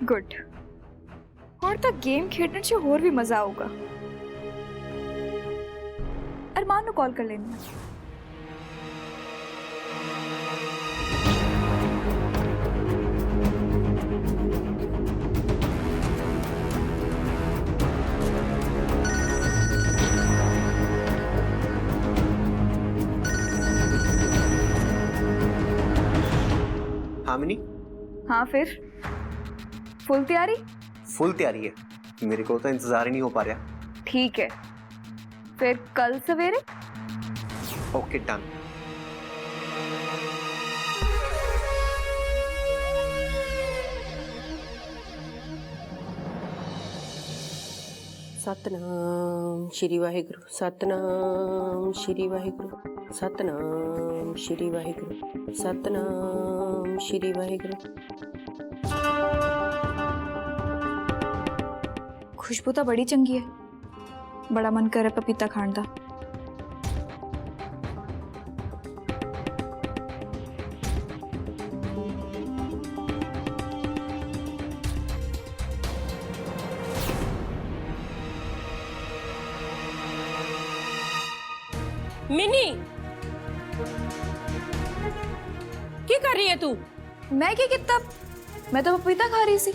Good. और तो game खेलने से और भी मजा आऊगा। अरमान को कॉल कर लेना। हाँ मिनी। हाँ फिर फुल तैयारी? फुल तैयारी है, मेरे को तो इंतजार ही नहीं हो पा रहा। ठीक है, फिर कल सवेरे। Okay done. सतनाम श्री वाहिगुरु, सतनाम श्री वाहिगुरु, सतनाम श्री वाहिगुरु, सतनाम श्री वाहिगुरु। खुशबू तो बड़ी चंगी है, बड़ा मन कर रहा पपीता खाण दा। मिनी की कर रही है तू? मैं क्या कितना, मैं तो पपीता खा रही सी।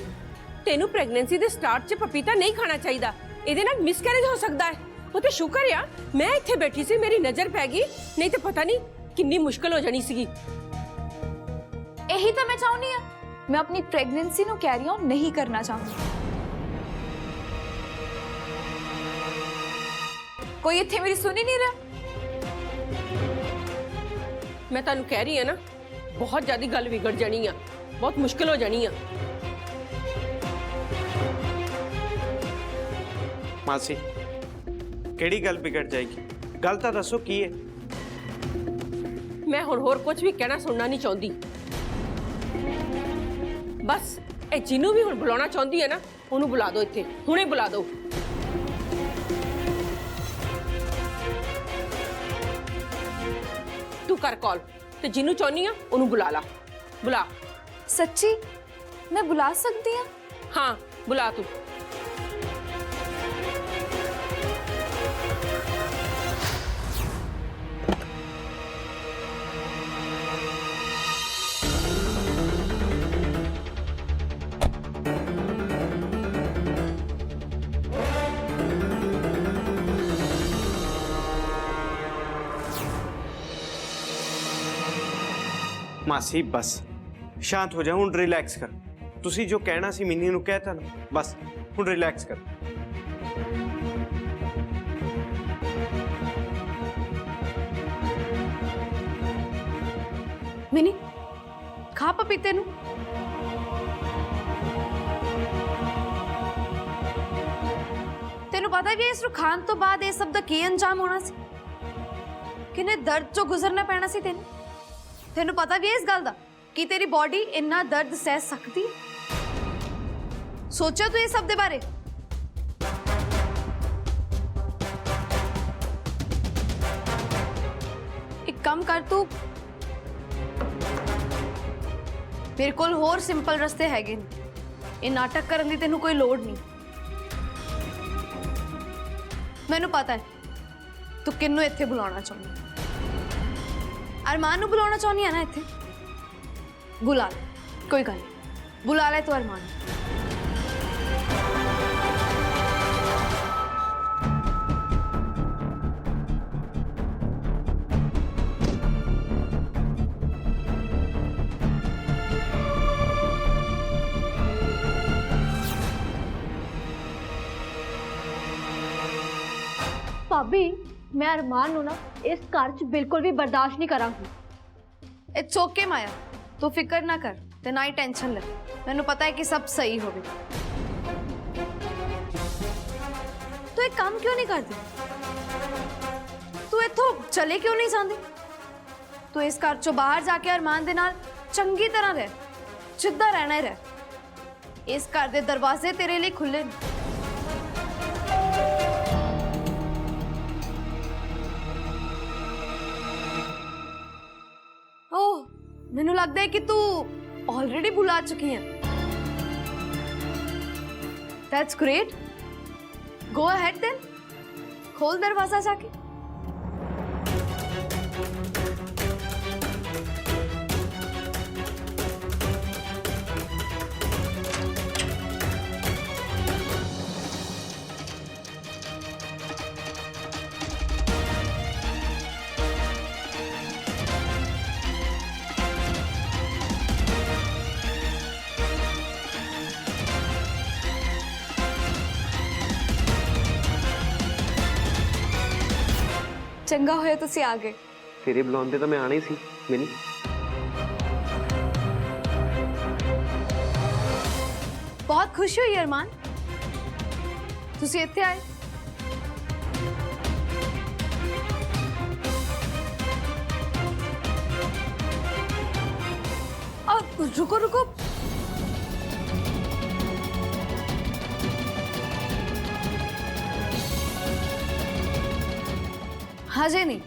तेनू प्रेगनेंसी दे स्टार्ट च पपीता नहीं खाना चाहिए, ਇਹਦੇ ਨਾਲ ਮਿਸਕੈਰੇਜ ਹੋ ਸਕਦਾ ਹੈ। ਉਹ ਤੇ ਸ਼ੁਕਰ ਆ ਮੈਂ ਇੱਥੇ ਬੈਠੀ ਸੀ, ਮੇਰੀ ਨਜ਼ਰ ਪੈ ਗਈ, ਨਹੀਂ ਤੇ ਪਤਾ ਨਹੀਂ ਕਿੰਨੀ ਮੁਸ਼ਕਲ ਹੋ ਜਾਣੀ ਸੀਗੀ। यही तो मैं चाहनी है, मैं अपनी प्रेगनेंसी नु कैरी ऑन नहीं करना चाहती। कोई इत्थे मेरी सुन ही नहीं रहा। मैं तुहानू कह रही है ना, बहुत ज्यादा गल बिगड़ जानी है, बहुत मुश्किल हो जानी है। मासी केड़ी गल बिगड़ जाएगी? गल तो दसो की है? मैं हुण होर कुछ भी कहना सुनना नहीं चाहती। बस ए जिन्नू भी हुण बुलाना चाहती है ना, उन्होंने बुला दो, इत्थे हुणे बुला दो। तू कर कॉल, ते जिन्नू चाहनी है उन्होंने बुला ला, बुला। सच्ची मैं बुला सकती हूँ? हाँ बुला तू। मासी बस शांत हो जा, हुण रिलैक्स कर। तुसी जो कहना सी मिनी नू कहता ना, बस हुण रिलैक्स कर। मिनी खा पपीते नू। तेनू पता भी है इस खान तो बाद ये सब दा की अंजाम होना सी, किन्ने दर्द चो गुजरना पैना सी तेनू। तेनू पता भी है इस गल दा कि तेरी बॉडी इन्ना दर्द सह सकती है? सोचा तू ये सब दे बारे? एक काम कर तू, मेरे कोल होर सिंपल रस्ते हैगे ने, ये नाटक करन दी तेनू कोई लोड़ नहीं। मैनू पता है तू किन्नू इत्थे बुलाना चाहनी, अरमान नू बुलाना चाहनी है ना इत्थे, बुला ले, कोई गल नहीं, बुला ले तू अरमान। भाभी मैं अरमान नू ना इस घर च बिल्कुल भी बर्दाश्त नहीं करांगी। इट्स ओके माया, तू फिक्र ना कर, ते ना ही टेंशन ले, मैनू पता है कि सब सही होगा। तू एक काम क्यों नहीं करती? तू इथों चले क्यों नहीं जाती? तू इस घर चो बाहर जाके अरमान दे नाल चंगी तरह रह, जिद्दा रहना ही रह। इस घर दे दरवाजे तेरे लिए खुले ने। ओह, मैनू लगता है कि तू ऑलरेडी बुला चुकी है। That's great, go ahead then, खोल दरवाजा जाके। ਚੰਗਾ ਹੋਇਆ ਤੁਸੀਂ ਆ ਗਏ। ਤੇਰੇ ਬੁਲਾਉਣ ਤੇ ਤਾਂ ਮੈਂ ਆਣਾ ਹੀ ਸੀ ਮਿਨੀ। बहुत खुश हुई अरमान, तुसी इत्थे आए। रुको रुको, हजे नहीं।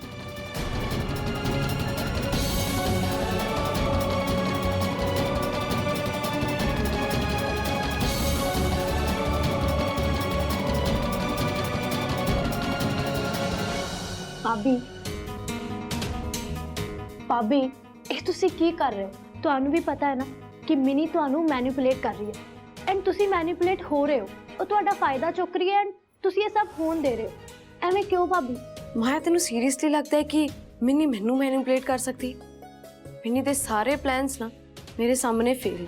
ਭਾਬੀ ਭਾਬੀ ਇਹ ਤੁਸੀਂ ਕੀ ਕਰ ਰਹੇ ਹੋ? ਤੁਹਾਨੂੰ ਵੀ ਪਤਾ ਹੈ ਨਾ ਕਿ ਮਿਨੀ ਤੁਹਾਨੂੰ ਮੈਨੀਪੂਲੇਟ ਕਰ ਰਹੀ ਹੈ ਐਂਡ ਤੁਸੀਂ ਮੈਨੀਪੂਲੇਟ ਹੋ ਰਹੇ ਹੋ। ਉਹ ਤੁਹਾਡਾ ਫਾਇਦਾ ਚੁੱਕ ਰਹੀ ਹੈ ਐਂਡ ਤੁਸੀਂ ਇਹ ਸਭ ਹੋਣ ਦੇ ਰਹੇ ਹੋ। ਐਵੇਂ ਕਿਉਂ ਭਾਬੀ? माया तेन सीरियसली लगता है कि मिनी मैनू मैनिपुलेट कर सकती? मिनी के सारे प्लान्स ना मेरे सामने फेल है।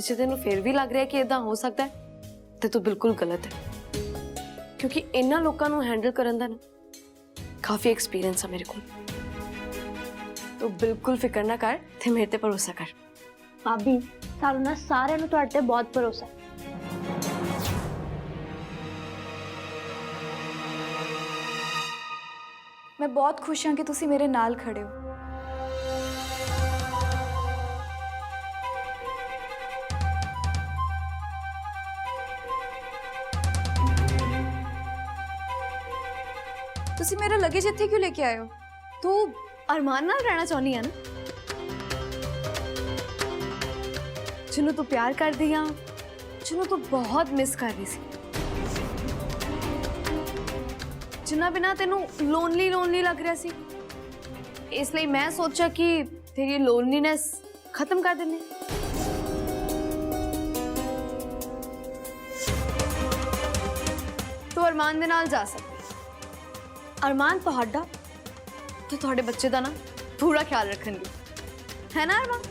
जे तेन फिर भी लग रहा है कि इदा हो सकता है तो तू बिल्कुल गलत है, क्योंकि इन्होंने लोगों को हैंडल करने का ना काफ़ी एक्सपीरियंस है मेरे को। तो बिल्कुल फिक्र ना कर, ते मेरे ते भरोसा कर। ਭਾਬੀ ਸਾਨੂੰ ਨਾ ਸਾਰਿਆਂ ਨੂੰ ਤੁਹਾਡੇ ਤੇ ਬਹੁਤ ਭਰੋਸਾ ਹੈ। मैं बहुत खुश हाँ कि तुसी मेरे नाल खड़े हो। तुसी मेरा लगेज इत्थे क्यों लेके आए हो? तू अरमान नाल रहना चाहनी है ना, जिन्हों तू प्यार कर दी, जिन्हों तू बहुत मिस कर रही सी, जिन्ना बिना तेनू लोनली लोनली लग रहा सी। इसलिए मैं सोचा कि तेरी लोनलीनेस खत्म कर देने। तो अरमान दे नाल जा सकती। अरमान तुहाडा तो तुहाडे बच्चे दा ना पूरा ख्याल रखणगे, है ना अरमान?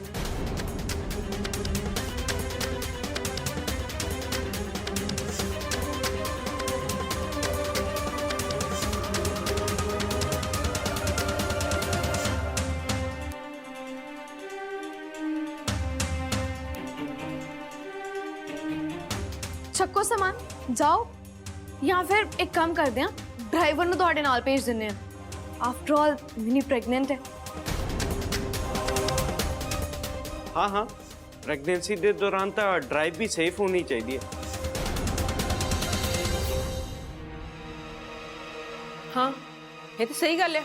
ਚੱਕੋ ਸਮਾਨ ਜਾਓ, ਜਾਂ ਫਿਰ ਇੱਕ ਕੰਮ ਕਰਦੇ ਆ, ਡਰਾਈਵਰ ਨੂੰ ਤੁਹਾਡੇ ਨਾਲ ਭੇਜ ਦਿੰਨੇ ਆ। ਆਫਟਰ ਆਲ ਮਿਨੀ ਪ੍ਰੈਗਨੈਂਟ ਹੈ। हाँ हाँ, प्रेगनेंसी के दौरान तो ड्राइव भी सेफ होनी चाहिए। हाँ ये तो सही गल है।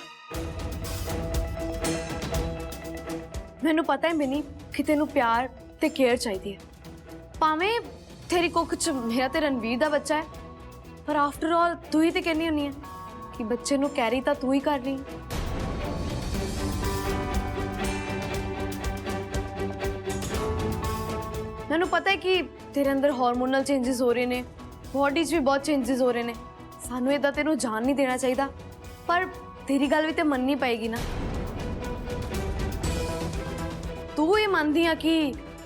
ਮੈਨੂੰ ਪਤਾ ਹੈ ਮਿਨੀ ਕਿ ਤੈਨੂੰ ਪਿਆਰ ਤੇ ਕੇਅਰ ਚਾਹੀਦੀ ਹੈ। ਭਾਵੇਂ तेरी कुख च मेरा ते रणवीर दा बच्चा है, पर आफ्टर ऑल तू ही तो कहनी होनी है कि बच्चे नू कैरी तो तू ही कर रही। मैनू पता है कि तेरे अंदर हार्मोनल चेंजेस हो रहे ने, बॉडी च भी बहुत चेंजेस हो रहे ने। सानू इदा तेनू जान नहीं देना चाहिए, पर तेरी गल भी तो मननी पएगी ना। तू ये मानदी है कि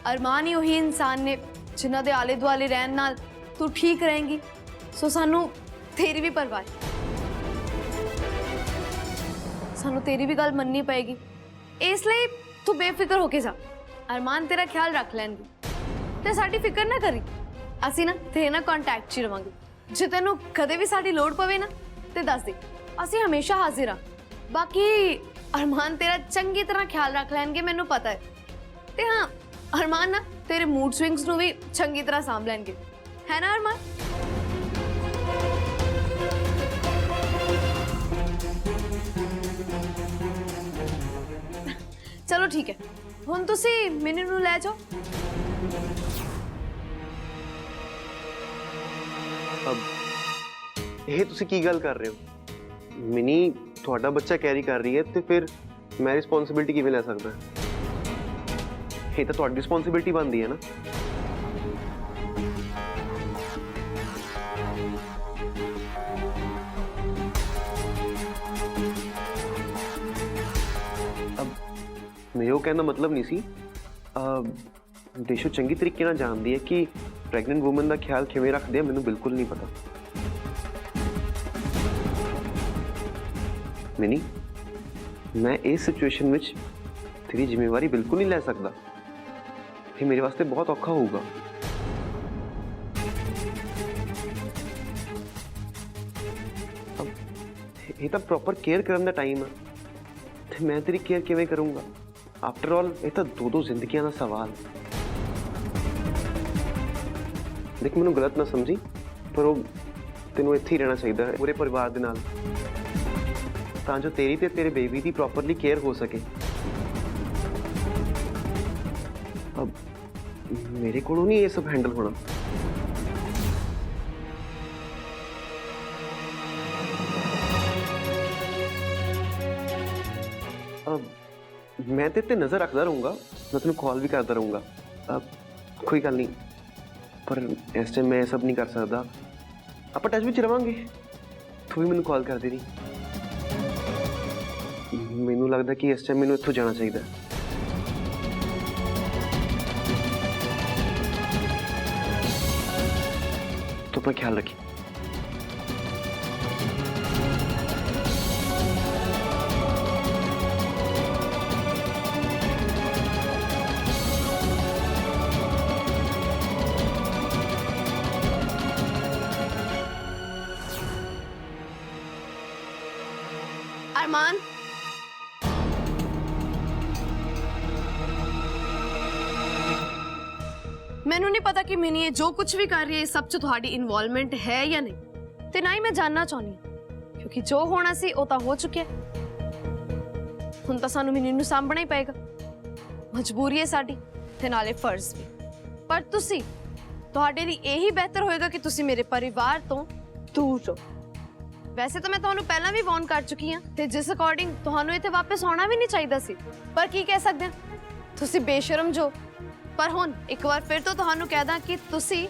अरमान ही वही इंसान ने जिन्हों के आले दुआले रहन नाल तू ठीक रहेंगी। सो सानू तेरी भी परवाह, सानू तेरी भी गल मननी पएगी। इसलिए तू बेफिक्र होके जा, अरमान तेरा ख्याल रख लैणगे ते साडी फिक्र ना करी। असी ना तेरे नाल कॉन्टैक्ट च रवांगे। जे तैनू कदे भी साडी लोड़ पवे ना ते दस दे, असी हमेशा हाजिर हाँ। बाकी अरमान तेरा चंगी तरह ख्याल रख लैणगे, मैनू पता है। ते हाँ अरमान ना तेरे मूड स्विंग्स नू भी चंगी तरह सांभ लैणगे, है ना अरमान? चलो ठीक है, हुण तुसी मिनी नू लै जाओ। ਇਹ ਤੁਸੀਂ ਕੀ ਗੱਲ ਕਰ ਰਹੇ ਹੋ? ਮਿਨੀ ਤੁਹਾਡਾ ਬੱਚਾ ਕੈਰੀ ਕਰ ਰਹੀ ਹੈ ਤੇ ਫਿਰ ਮੈਂ ਰਿਸਪੌਂਸਿਬਿਲਟੀ ਕਿਵੇਂ ਲੈ ਸਕਦਾ? ਇਹ ਤਾਂ ਤੁਹਾਡੀ ਰਿਸਪੌਂਸਿਬਿਲਟੀ ਬਣਦੀ ਹੈ ਨਾ। ਮੇਰੇ ਉਹ ਕਹਿਣ ਦਾ ਮਤਲਬ ਨਹੀਂ ਸੀ। ਦੇਸ਼ੋ ਚੰਗੀ ਤਰੀਕੇ ਨਾਲ ਜਾਣਦੀ ਹੈ ਕਿ ਪ੍ਰੈਗਨੈਂਟ ਵੂਮਨ ਦਾ ਖਿਆਲ ਕਿਵੇਂ ਰੱਖਦੇ ਆ, ਮੈਨੂੰ ਬਿਲਕੁਲ ਨਹੀਂ ਪਤਾ। ਮਿਨੀ, ਮੈਂ ਇਸ ਸਿਚੁਏਸ਼ਨ ਵਿੱਚ ਤੇਰੀ ਜ਼ਿੰਮੇਵਾਰੀ ਬਿਲਕੁਲ ਨਹੀਂ ਲੈ ਸਕਦਾ। ਇਹ ਮੇਰੇ ਵਾਸਤੇ ਬਹੁਤ ਔਖਾ ਹੋਊਗਾ। ਇਹ ਤਾਂ ਪ੍ਰੋਪਰ ਕੇਅਰ ਕਰਨ ਦਾ ਟਾਈਮ ਹੈ ਤੇ ਮੈਂ ਤੇਰੀ ਕੇਅਰ ਕਿਵੇਂ ਕਰੂੰਗਾ? ਆਫਟਰ ਆਲ ਇਹ ਤਾਂ ਦੋ ਜ਼ਿੰਦਗੀਆਂ ਦਾ ਸਵਾਲ। ਦੇਖ, ਮੈਨੂੰ ਗਲਤ ਨਾ ਸਮਝੀ, ਪਰ ਉਹ ਤੈਨੂੰ ਇੱਥੇ ਹੀ ਰਹਿਣਾ ਚਾਹੀਦਾ ਹੈ ਪੂਰੇ ਪਰਿਵਾਰ ਦੇ ਨਾਲ, ਤਾਂ ਜੋ ਤੇਰੀ ਤੇ ਤੇਰੇ ਬੇਬੀ ਦੀ ਪ੍ਰੋਪਰਲੀ ਕੇਅਰ ਹੋ ਸਕੇ। ਅਬ ਮੇਰੇ ਕੋਲੋਂ ਨਹੀਂ ਇਹ ਸਭ ਹੈਂਡਲ ਹੋਣਾ। मैं तेरे नज़र रखता रहूँगा, मैं तेन कॉल भी करता रहूँगा। कोई गल नहीं, पर इस टाइम मैं सब नहीं कर सकता। आप टच में रहांगे, तू भी मैनू कॉल कर दे। मैनू लगता कि इस टाइम मैनू इत्थों जाना चाहिए। तो अपना ख्याल रखी। अरमान, मैनू नहीं पता कि मिनी ये जो कुछ भी कर रही है इस सब च तुहाडी इन्वॉल्वमेंट है या नहीं, ते ना ही मैं जानना चाहनी, क्योंकि जो होना सी वो तो हो चुका है। हुण तां सानू मिनी नूं सामभना ही पेगा, मजबूरी है साडी ते नाले फर्ज भी। पर तुसी, तुहाडे लई यही बेहतर होएगा कि तुसी मेरे परिवार तो दूर रहो। वैसे तो मैं ਤੁਹਾਨੂੰ ਪਹਿਲਾਂ ਵੀ ਵਾਰਨ ਕਰ ਚੁੱਕੀ ਹਾਂ ਤੇ ਜਿਸ ਅਕੋਰਡਿੰਗ ਤੁਹਾਨੂੰ ਇੱਥੇ ਵਾਪਸ ਆਉਣਾ ਵੀ ਨਹੀਂ ਚਾਹੀਦਾ ਸੀ, ਪਰ ਕੀ ਕਹਿ ਸਕਦੇ ਹਾਂ, ਤੁਸੀਂ ਬੇਸ਼ਰਮ ਜੋ। ਪਰ ਹੁਣ ਇੱਕ ਵਾਰ ਫਿਰ ਤੋਂ ਤੁਹਾਨੂੰ ਕਹਿਦਾ ਕਿ ਤੁਸੀਂ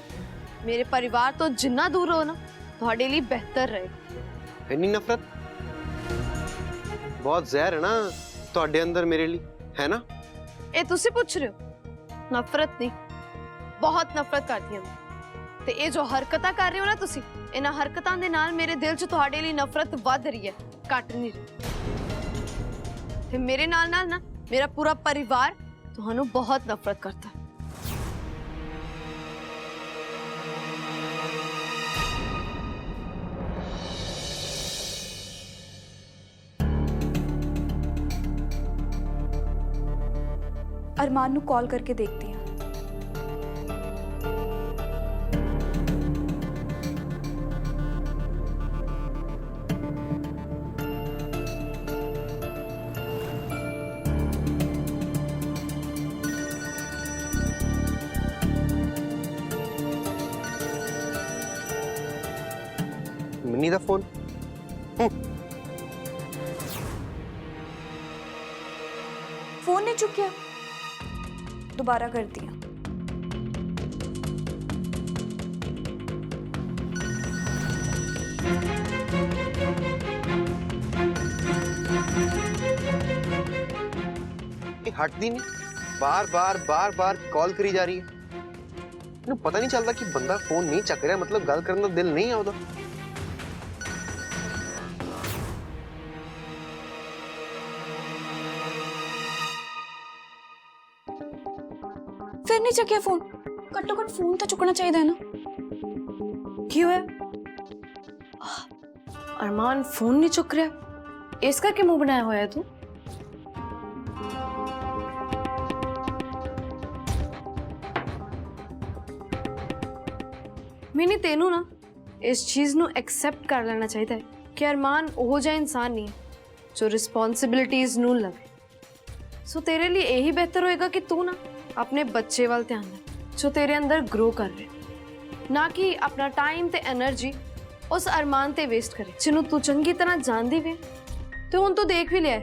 ਮੇਰੇ ਪਰਿਵਾਰ ਤੋਂ ਜਿੰਨਾ ਦੂਰ ਹੋ ਨਾ, ਤੁਹਾਡੇ ਲਈ ਬਿਹਤਰ ਰਹੇਗਾ। ਇੰਨੀ ਨਫ਼ਰਤ, ਬਹੁਤ ਜ਼ਹਿਰ ਹੈ ਨਾ ਤੁਹਾਡੇ ਅੰਦਰ ਮੇਰੇ ਲਈ, ਹੈ ਨਾ? ਇਹ ਤੁਸੀਂ ਪੁੱਛ ਰਹੇ ਹੋ? ਨਫ਼ਰਤ ਨਹੀਂ, ਬਹੁਤ ਨਫ਼ਰਤ ਕਰਦੀ ਹਾਂ ਤੇ ਇਹ ਜੋ ਹਰਕਤਾਂ ਕਰ ਰਹੇ ਹੋ ਨਾ ਤੁਸੀਂ, ਇਹਨਾਂ ਹਰਕਤਾਂ ਦੇ ਨਾਲ ਮੇਰੇ ਦਿਲ 'ਚ ਤੁਹਾਡੇ ਲਈ ਨਫ਼ਰਤ ਵੱਧ ਰਹੀ ਹੈ, ਘਟ ਨਹੀਂ ਰਹੀ। ਤੇ ਮੇਰੇ ਨਾਲ ਨਾਲ ਨਾ ਮੇਰਾ ਪੂਰਾ ਪਰਿਵਾਰ ਤੁਹਾਨੂੰ ਬਹੁਤ ਨਫ਼ਰਤ ਕਰਦਾ ਹੈ। अरमान नू कॉल करके देखती हैं। मिनी दा फोन। फोन नहीं चुकिया, दोबारा कर दिया। हटती नहीं, बार बार कॉल करी जा रही है। इन्हें पता नहीं चलता कि बंदा फोन नहीं चक रहा, मतलब गल करने का दिल नहीं आता। फिर नहीं चकिया फोन, घट्टो घट फोन तो चुकना चाहिए ना। की होया? अरमान फोन नहीं चुक रहा, इस करके मुंह बनाया हुआ है तू? मैंने तेनू ना इस चीज़ नू एक्सेप्ट कर लेना चाहिए कि अरमान ओहो जिहा इंसान नहीं है जो रिस्पॉन्सिबिलिटीज़ नू लवे। सो तेरे लिए यही बेहतर होएगा कि तू ना अपने बच्चे वाल ध्यान दे जो तेरे अंदर ग्रो कर रहे, ना कि अपना टाइम ते एनर्जी ਉਸ ਅਰਮਾਨ ਤੇ ਵੇਸਟ ਕਰੇ ਜਿਹਨੂੰ ਤੂੰ ਚੰਗੀ ਤਰ੍ਹਾਂ ਜਾਣਦੀ ਵੀ ਤੇ ਹੁਣ ਤੂੰ ਦੇਖ ਵੀ ਲਿਆ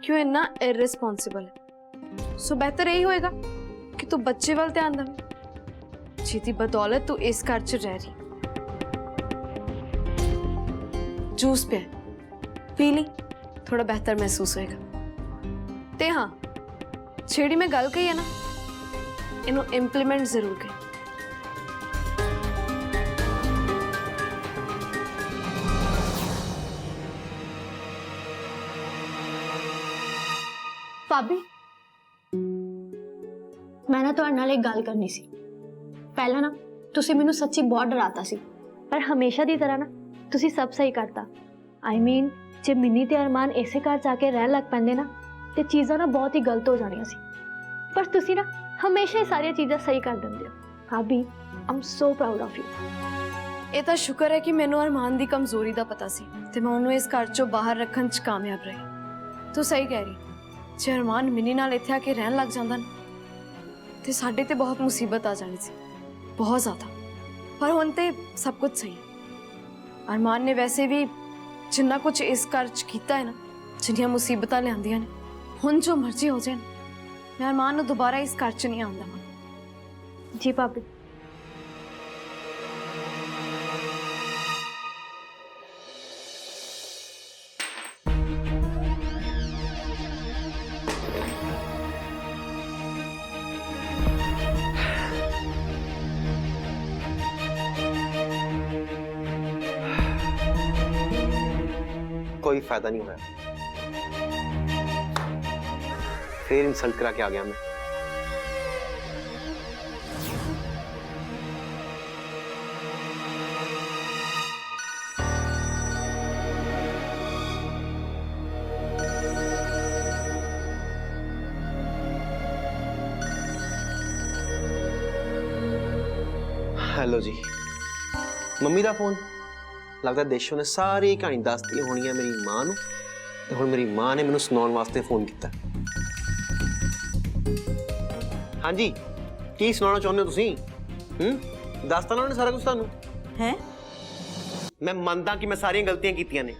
ਕਿ ਉਹ ਇੰਨਾ ਇਰਰਿਸਪੌਂਸਿਬਲ ਹੈ। ਸੋ ਬਿਹਤਰ ਇਹੀ ਹੋਏਗਾ ਕਿ ਤੂੰ ਬੱਚੇ ਵੱਲ ਧਿਆਨ ਦੇਵੇਂ ਜਿਹਦੀ ਬਦੌਲਤ ਤੂੰ ਇਸ ਘਰ 'ਚ ਰਹਿ ਰਹੀ। ਜੂਸ ਪਿਆ ਪੀ ਲਈ, ਥੋੜਾ ਬਿਹਤਰ ਮਹਿਸੂਸ ਹੋਏਗਾ। ਤੇ ਹਾਂ, ਜਿਹੜੀ ਮੈਂ ਗੱਲ ਕਹੀ ਹੈ ਨਾ, ਇਹਨੂੰ ਇੰਪਲੀਮੈਂਟ ਜ਼ਰੂਰ ਕਰ। ਭਾਬੀ, ਮੈਂ ਨਾ ਤੁਹਾਡੇ ਨਾਲ ਇੱਕ ਗੱਲ ਕਰਨੀ ਸੀ। ਪਹਿਲਾਂ ਨਾ ਤੁਸੀਂ ਮੈਨੂੰ ਸੱਚੀ ਬਹੁਤ ਡਰਾਤਾ ਸੀ, ਪਰ ਹਮੇਸ਼ਾ ਦੀ ਤਰ੍ਹਾਂ ਨਾ ਤੁਸੀਂ ਸਭ ਸਹੀ ਕਰਤਾ। ਆਈ ਮੀਨ, ਜੇ ਮਿੰਨੀ ਤੇ ਅਰਮਾਨ ਇਸੇ ਘਰ 'ਚ ਆ ਕੇ ਰਹਿਣ ਲੱਗ ਪੈਂਦੇ ਨਾ ਤੇ ਚੀਜ਼ਾਂ ਨਾ ਬਹੁਤ ਹੀ ਗਲਤ ਹੋ ਜਾਣੀਆਂ ਸੀ। ਪਰ ਤੁਸੀਂ ਨਾ ਹਮੇਸ਼ਾ ਹੀ ਸਾਰੀਆਂ ਚੀਜ਼ਾਂ ਸਹੀ ਕਰ ਦਿੰਦੇ ਹੋ। ਭਾਬੀ, ਆਮ ਸੋ ਪ੍ਰਾਊਡ ਆਫ ਯੂ। ਇਹ ਤਾਂ ਸ਼ੁਕਰ ਹੈ ਕਿ ਮੈਨੂੰ ਅਰਮਾਨ ਦੀ ਕਮਜ਼ੋਰੀ ਦਾ ਪਤਾ ਸੀ ਤੇ ਮੈਂ ਉਹਨੂੰ ਇਸ ਘਰ 'ਚੋਂ ਬਾਹਰ ਰੱਖਣ 'ਚ ਕਾਮਯਾਬ ਰਹੀ। ਤੂੰ ਸਹੀ ਕਹਿ ਰਹੀ, ਜੇ ਅਰਮਾਨ ਮਿੰਨੀ ਨਾਲ ਇੱਥੇ ਆ ਕੇ ਰਹਿਣ ਲੱਗ ਜਾਂਦਾ ਨਾ ਤੇ ਸਾਡੇ ਤੇ ਬਹੁਤ ਮੁਸੀਬਤ ਆ ਜਾਣੀ ਸੀ, ਬਹੁਤ ਜ਼ਿਆਦਾ। ਪਰ ਹੁਣ ਤੇ ਸਭ ਕੁਝ ਸਹੀ ਹੈ। ਅਰਮਾਨ ਨੇ ਵੈਸੇ ਵੀ ਜਿੰਨਾ ਕੁਝ ਇਸ ਘਰ 'ਚ ਕੀਤਾ ਹੈ ਨਾ, ਜਿੰਨੀਆਂ ਮੁਸੀਬਤਾਂ ਲਿਆਂਦੀਆਂ ਨੇ, ਹੁਣ ਜੋ ਮਰਜ਼ੀ ਹੋ ਜਾਏ, ਮੈਂ ਅਰਮਾਨ ਨੂੰ ਦੁਬਾਰਾ ਇਸ ਘਰ 'ਚ ਨਹੀਂ ਆਉਣ ਦੇਵਾਂਗੀ। ਜੀ ਭਾਬੀ। कोई फायदा नहीं होया, फिर इंसल्ट करा के आ गया मैं। हेलो जी, मम्मी का फोन। लगता देशों ने सारी कहानी दस दी होनी है मेरी मां नूं, ते हुण मेरी मां ने मैनूं सुनाउण वास्ते फोन किया। हाँ जी, की सुनाना चाहुंदे हो तुसीं? दसता ना उन्हें सारा कुछ तुहानूं हैं? मैं मानदा कि मैं सारियां गलतियां कीतियां ने।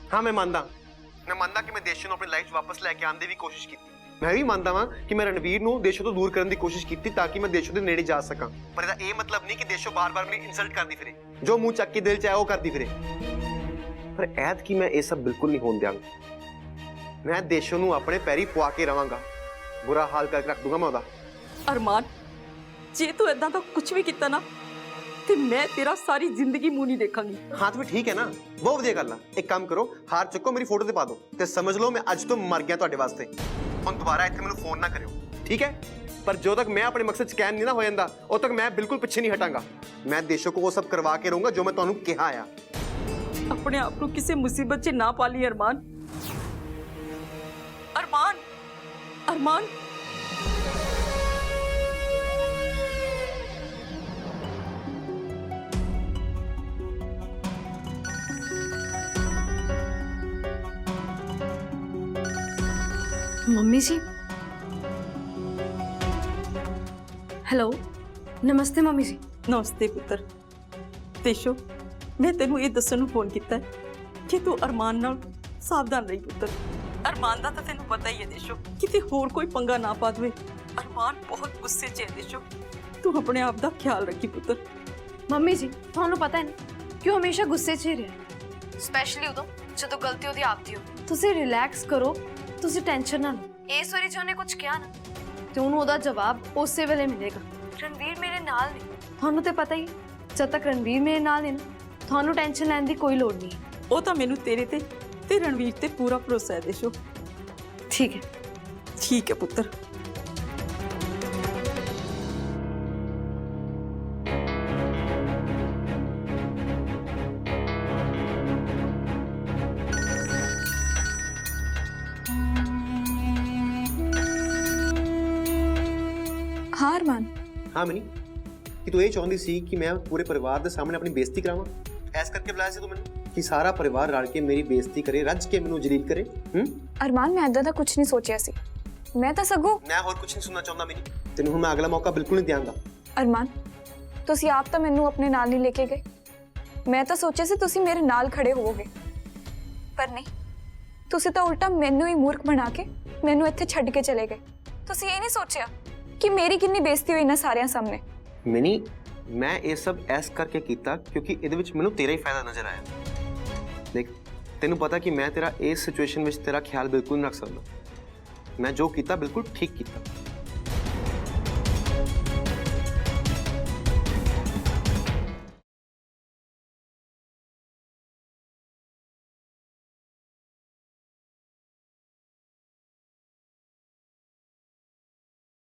हाँ, मैं मानदा कि मैं देशों नूं अपनी लाइफ वापस लैके आने की भी कोशिश की। मैं भी मानदा वां कि मैं रणवीर नूं देशों तो दूर करने की कोशिश की ताकि मैं देशों के नेड़े जा सकां। पर इसदा ये मतलब नहीं कि देशों बार-बार मेरी इंसल्ट करदी फिरे, जो मुंह चक के दिल च आए वो करदी फिरे। पर ऐत कि मैं ये सब बिल्कुल नहीं होने देंगा। मैं देशों नूं अपने पैरी पवा के रवांगा, बुरा हाल करके रख दूंगा मैं ओदा। अरमान, जे तू इदां दा कुछ भी कीता ना ते मैं तेरा सारी जिंदगी मुंह नहीं देखांगी। हाँ तो ठीक है ना, बहुत वधिया गल आ। एक काम करो, हार चुको, मेरी फोटो ते पा दो ते समझ लो मैं अज तो मर गया तुहाडे वास्ते। हुण दोबारा इत्थे मैनूं फोन ना करियो, ठीक है? पर जो तक मैं अपने मकसद च कायम नहीं ना हो जांदा, उद तक मैं बिल्कुल पीछे नहीं हटांगा। मैं देशों को वो सब करवा के रहूंगा जो मैं तुहानूं कहा आ। अपने आप को किसी मुसीबत च ना पाली अरमान। अरमान, अरमान, मम्मी जी, हेलो, नमस्ते मम्मी जी। नमस्ते पुत्र। देशो, मैं तेनू ये दस्सण नूं फोन कीता है कि तू अरमान नाल सावधान रही पुत्र। अरमान दा तां तैनूं पता ही है देशो, किते होर कोई पंगा ना पा दवे। अरमान बहुत गुस्से च है देशो, तू अपने आप दा ख्याल रखी पुत्र। मम्मी जी, तुहानूं पता है ना कि हमेशा गुस्से च ही रहे, स्पैशली उदों जदों गलती उहदी आपदी हो। तुसीं रिलैक्स करो, तुसीं टेंशन ना लो। इस वारी जो उहने कुछ कहा ना ते उहनूं उहदा जवाब उसे वेले मिलेगा। रणवीर मेरे नाल ने, तुहानूं ते पता ही, जद तक रणवीर मेरे नाल है ना, तुहानूं टेंशन लैण दी कोई लोड़ नहीं है। ਉਹ ਤਾਂ ਮੈਨੂੰ ਤੇਰੇ ਤੇ ਰਣਵੀਰ ਤੇ ਪੂਰਾ ਭਰੋਸਾ ਹੈ ਦੇਸ਼ੋ। ठीक है, ਠੀਕ ਹੈ ਪੁੱਤਰ। हाँ अरमान, हाँ मिनी, कि तू ये चाहती सी कि मैं पूरे परिवार के सामने अपनी बेइज्जती करावां? ऐस करके बुलाया सी तू मैनूं कि सारा परिवार रल के मेरी बेइज्जती करे, रज के मैनूं जलील करे? अरमान मैं इदां दा कुछ नहीं सोचिया सी। मैं तो सगों मैं होर कुछ नहीं सुनना चाहता मिनी। तैनूं हुण मैं अगला मौका बिल्कुल नहीं देंगा। अरमान, तुसीं आप तो मैनूं अपने नाल नहीं लेके गए, ਮੈਂ ਤਾਂ ਸੋਚਿਆ ਸੀ ਤੁਸੀਂ ਮੇਰੇ ਨਾਲ ਖੜੇ ਹੋਵੋਗੇ, ਪਰ ਨਹੀਂ, ਤੁਸੀਂ ਤਾਂ ਉਲਟਾ ਮੈਨੂੰ ਹੀ ਮੂਰਖ ਬਣਾ ਕੇ ਮੈਨੂੰ ਇੱਥੇ ਛੱਡ ਕੇ ਚਲੇ ਗਏ। ਤੁਸੀਂ ਇਹ ਨਹੀਂ ਸੋਚਿਆ ਕਿ ਮੇਰੀ ਕਿੰਨੀ ਬੇਇੱਜ਼ਤੀ ਹੋਈ ਇਹਨਾਂ ਸਾਰਿਆਂ ਸਾਹਮਣੇ। ਮਿਨੀ, ਮੈਂ ਇਹ ਸਭ ਐਸ ਕਰਕੇ ਕੀਤਾ ਕਿਉਂਕਿ ਇਹਦੇ ਵਿੱਚ ਮੈਨੂੰ ਤੇਰਾ ਹੀ ਫਾਇਦਾ ਨਜ਼ਰ ਆਇਆ। ਦੇਖ, ਤੈਨੂੰ ਪਤਾ ਕਿ ਮੈਂ ਤੇਰਾ ਇਸ ਸਿਚੁਏਸ਼ਨ ਵਿੱਚ ਤੇਰਾ ਖਿਆਲ ਬਿਲਕੁਲ ਨਹੀਂ ਰੱਖ ਸਕਦਾ। ਮੈਂ ਜੋ ਕੀਤਾ ਬਿਲਕੁਲ ਠੀਕ ਕੀਤਾ।